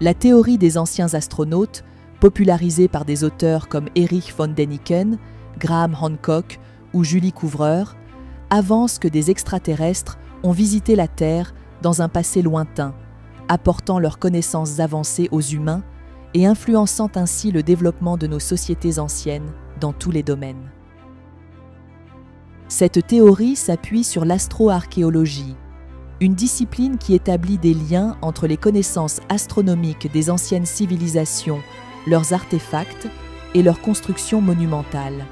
La théorie des anciens astronautes, popularisée par des auteurs comme Erich von Däniken, Graham Hancock ou Julie Couvreur, avance que des extraterrestres ont visité la Terre dans un passé lointain, apportant leurs connaissances avancées aux humains et influençant ainsi le développement de nos sociétés anciennes dans tous les domaines. Cette théorie s'appuie sur l'astroarchéologie, une discipline qui établit des liens entre les connaissances astronomiques des anciennes civilisations, leurs artefacts et leurs constructions monumentales.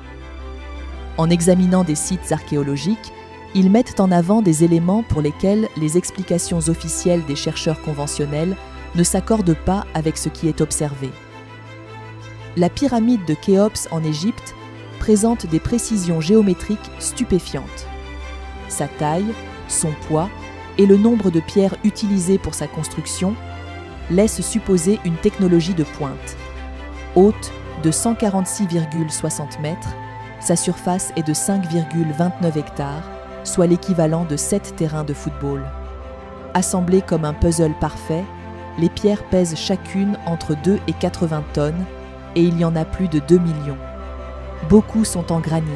En examinant des sites archéologiques, ils mettent en avant des éléments pour lesquels les explications officielles des chercheurs conventionnels ne s'accordent pas avec ce qui est observé. La pyramide de Khéops en Égypte présente des précisions géométriques stupéfiantes. Sa taille, son poids et le nombre de pierres utilisées pour sa construction laissent supposer une technologie de pointe. Haute de 146,60 mètres, sa surface est de 5,29 hectares, soit l'équivalent de 7 terrains de football. Assemblées comme un puzzle parfait, les pierres pèsent chacune entre 2 et 80 tonnes et il y en a plus de 2 millions. Beaucoup sont en granit,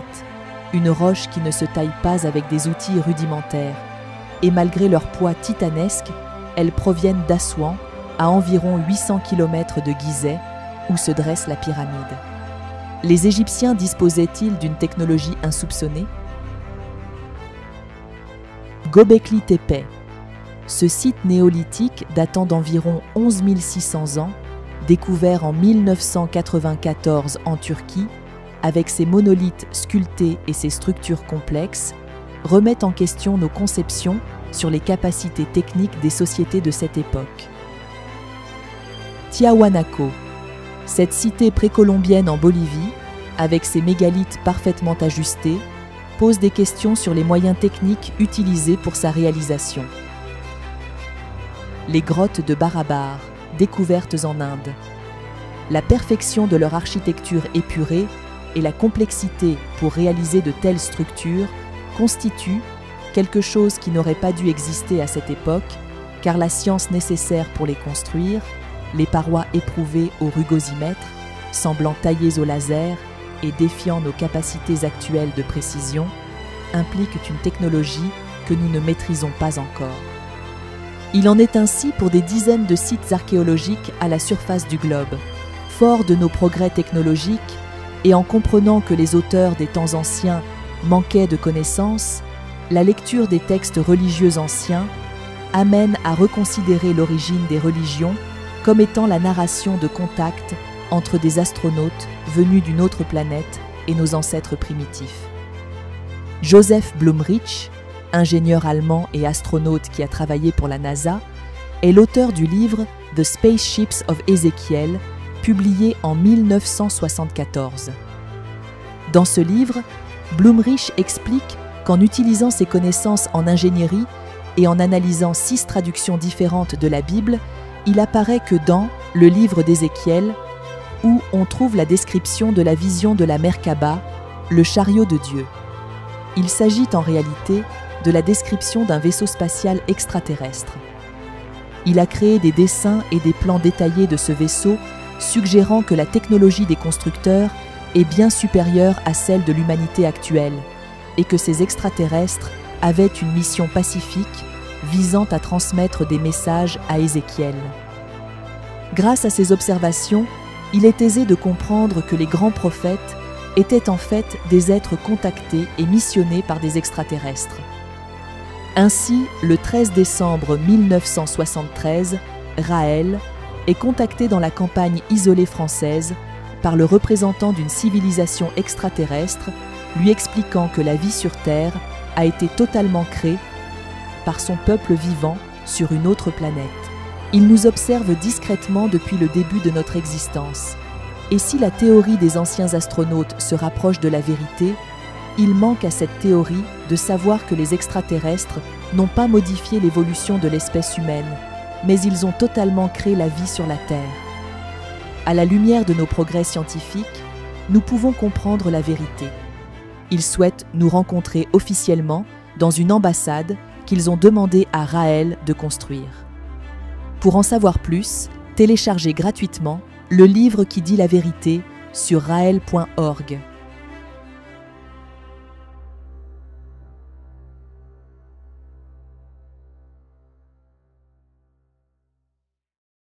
une roche qui ne se taille pas avec des outils rudimentaires, et malgré leur poids titanesque, elles proviennent d'Assouan, à environ 800 km de Gizeh, où se dresse la pyramide. Les Égyptiens disposaient-ils d'une technologie insoupçonnée? Göbekli Tepe. Ce site néolithique datant d'environ 11 600 ans, découvert en 1994 en Turquie, avec ses monolithes sculptés et ses structures complexes, remet en question nos conceptions sur les capacités techniques des sociétés de cette époque. Tiahuanaco. Cette cité précolombienne en Bolivie, avec ses mégalithes parfaitement ajustés, pose des questions sur les moyens techniques utilisés pour sa réalisation. Les grottes de Barabar, découvertes en Inde. La perfection de leur architecture épurée et la complexité pour réaliser de telles structures constituent quelque chose qui n'aurait pas dû exister à cette époque, car la science nécessaire pour les construire, les parois éprouvées au rugosimètre, semblant taillées au laser et défiant nos capacités actuelles de précision, impliquent une technologie que nous ne maîtrisons pas encore. Il en est ainsi pour des dizaines de sites archéologiques à la surface du globe. Forts de nos progrès technologiques et en comprenant que les auteurs des temps anciens manquaient de connaissances, la lecture des textes religieux anciens amène à reconsidérer l'origine des religions comme étant la narration de contacts entre des astronautes venus d'une autre planète et nos ancêtres primitifs. Joseph Blumrich, ingénieur allemand et astronaute qui a travaillé pour la NASA, est l'auteur du livre The Spaceships of Ezekiel, publié en 1974. Dans ce livre, Blumrich explique qu'en utilisant ses connaissances en ingénierie et en analysant 6 traductions différentes de la Bible, il apparaît que dans le livre d'Ézéchiel, où on trouve la description de la vision de la Merkaba, le chariot de Dieu. Il s'agit en réalité de la description d'un vaisseau spatial extraterrestre. Il a créé des dessins et des plans détaillés de ce vaisseau, suggérant que la technologie des constructeurs est bien supérieure à celle de l'humanité actuelle et que ces extraterrestres avaient une mission pacifique visant à transmettre des messages à Ézéchiel. Grâce à ces observations, il est aisé de comprendre que les grands prophètes étaient en fait des êtres contactés et missionnés par des extraterrestres. Ainsi, le 13 décembre 1973, Raël est contacté dans la campagne isolée française par le représentant d'une civilisation extraterrestre, lui expliquant que la vie sur Terre a été totalement créée par son peuple vivant sur une autre planète. Il nous observe discrètement depuis le début de notre existence. Et si la théorie des anciens astronautes se rapproche de la vérité, il manque à cette théorie de savoir que les extraterrestres n'ont pas modifié l'évolution de l'espèce humaine, mais ils ont totalement créé la vie sur la Terre. À la lumière de nos progrès scientifiques, nous pouvons comprendre la vérité. Ils souhaitent nous rencontrer officiellement dans une ambassade qu'ils ont demandé à Raël de construire. Pour en savoir plus, Téléchargez gratuitement le livre qui dit la vérité sur raël.org.